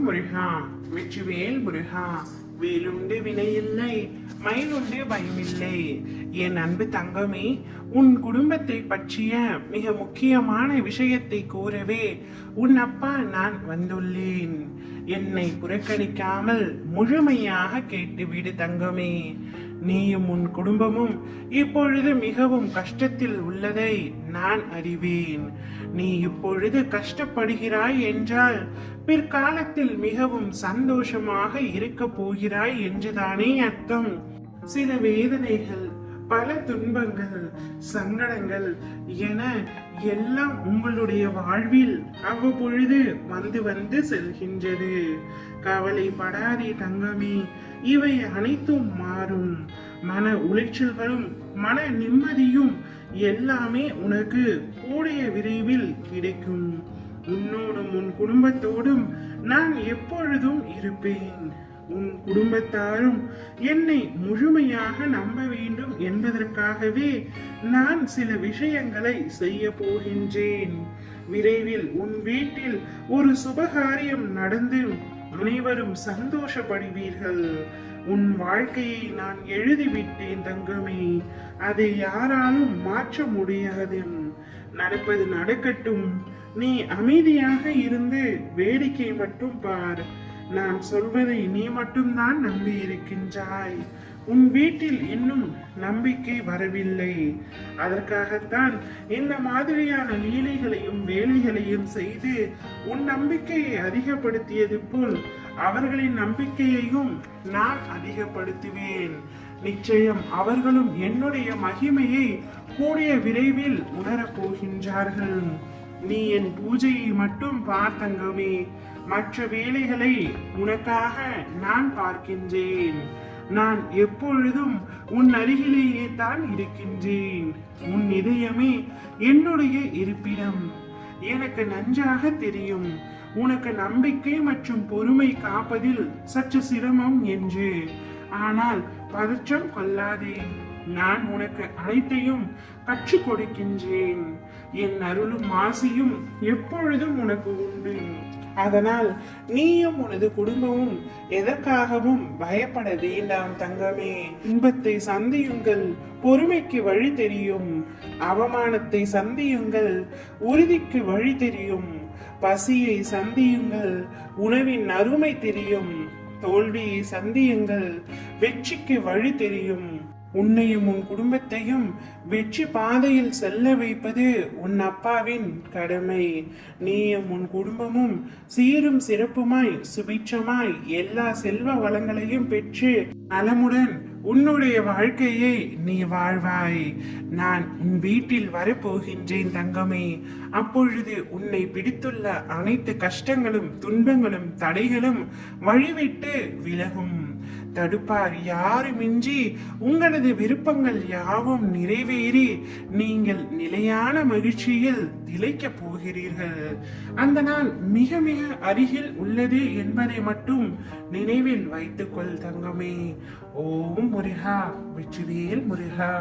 முருகா, வெற்றிவேல் முருகா. வேலுண்டு வினையில்லை, மயிலுண்டு பயமில்லை. என் அன்பு தங்கமே, உன் குடும்பத்தை பற்றிய மிக முக்கியமான விஷயத்தை கூறவே உன் அப்பா நான் வந்துள்ளேன். என்னை புறக்கணிக்காமல் முழுமையாக கேட்டுவிடு தங்கமே. நீயும் உன் குடும்பமும் இப்பொழுது மிகவும் கஷ்டத்தில் உள்ளதை நான் அறிவேன். நீ இப்பொழுது கஷ்டப்படுகிறாய் என்றால் பிற்காலத்தில் மிகவும் சந்தோஷமாக இருக்க போகிறாய் என்றுதானே அர்த்தம். சில வேதனைகள், பல துன்பங்கள், சங்கடங்கள் என எல்லாம் உங்களுடைய வாழ்வில் அவ்வப்பொழுது வந்து வந்து செல்கின்றது. கவலைப்படாதே தங்கமே, இவை அனைத்தும் மாறும். மன உளைச்சல்களும் மன நிம்மதியும் எல்லாமே உனக்கு கூடிய விரைவில் கிடைக்கும். உன்னோடும் உன் குடும்பத்தோடும் நான் எப்பொழுதும் இருப்பேன். உன் குடும்பத்தாரும் என்னை முழுமையாக நம்ப வேண்டும் என்பதற்காகவே நான் சில விஷயங்களை செய்ய போகின்றேன். விரைவில் உன் வீட்டில் ஒரு சுபகாரியம் நடந்து அனைவரும் சந்தோஷப்படுவீர்கள். உன் வாழ்க்கையை நான் எழுதிவிட்டேன் தங்கமே. அதை யாராலும் மாற்ற முடியாது. நடப்பது நடக்கட்டும். நீ அமைதியாக இருந்து வேடிக்கை மட்டும் பார். நான் சொல்வதை நீ மட்டும்தான் நம்பி இருக்கின்றாய். உன் வீட்டில் இன்னும் நம்பிக்கை வரவில்லை. அதற்காகத்தான் இந்த மாதிரியான லீலைகளையும் வேலைகளையும் செய்து உன் நம்பிக்கையை அதிகப்படுத்தியது போல் அவர்களின் நம்பிக்கையையும் நான் அதிகப்படுத்துவேன். நிச்சயம் அவர்களும் என்னுடைய மகிமையை கூடிய விரைவில் உணரப் போகின்றார்கள். நீ என் பூஜையை மட்டும் பார்த்தங்கமே. மற்ற வேலைகளை உனக்காக நான் பார்க்கின்றேன். நான் எப்பொழுதும் உன் அருகிலேயே தான் இருக்கின்றேன். உன் இதயமே என்னுடைய இருப்பிடம். எனக்கு நன்றாக தெரியும் உனக்கு நம்பிக்கை மற்றும் பொறுமை காப்பதில் சற்று சிரமம் என்று. ஆனால் பதற்றம் கொள்ளாதே. நான் உனக்கு அனைத்தையும் கற்றுக் கொடுக்கின்றேன். என் அருளும் ஆசையும் எப்பொழுதும் உனக்கு உண்டு. அதனால் நீயும் உனது குடும்பமும் எதற்காகவும் பயப்பட வேண்டாம் தங்கமே. இன்பத்தை சந்தியுங்கள், பொறுமைக்கு வழி தெரியும். அவமானத்தை சந்தியுங்கள், உறுதிக்கு வழி தெரியும். பசியை சந்தியுங்கள், உணவின் அருமை தெரியும். தோல்வியை சந்தியுங்கள், வெற்றிக்கு வழி தெரியும். உன்னையும் உன் குடும்பத்தையும் வெற்றி பாதையில் செல்ல வைப்பது உன் அப்பாவின் கடமை. நீயும் உன் குடும்பமும் சீரும் சிறப்புமாய் சுபிட்சமாய் எல்லா செல்வ வளங்களையும் பெற்று நலமுடன் உன்னுடைய வாழ்க்கையை நீ வாழ்வாய். நான் உன் வீட்டில் வரப்போகின்றேன் தங்கமே. அப்பொழுது உன்னை பிடித்துள்ள அனைத்து கஷ்டங்களும் துன்பங்களும் தடைகளும் வழிவிட்டு விலகும். தடுப்பார் யாருமின்றி உங்களது விருப்பங்கள் யாவும் நிறைவேறி நீங்கள் நிலையான மகிழ்ச்சியில் திளைக்க போகிறீர்கள். அந்த நாள் மிக மிக அருகில் உள்ளது என்பதை மட்டும் நினைவில் வைத்துக்கொள் தங்கமே. ஓம் முருகா, வெற்றிவேல் முருகா.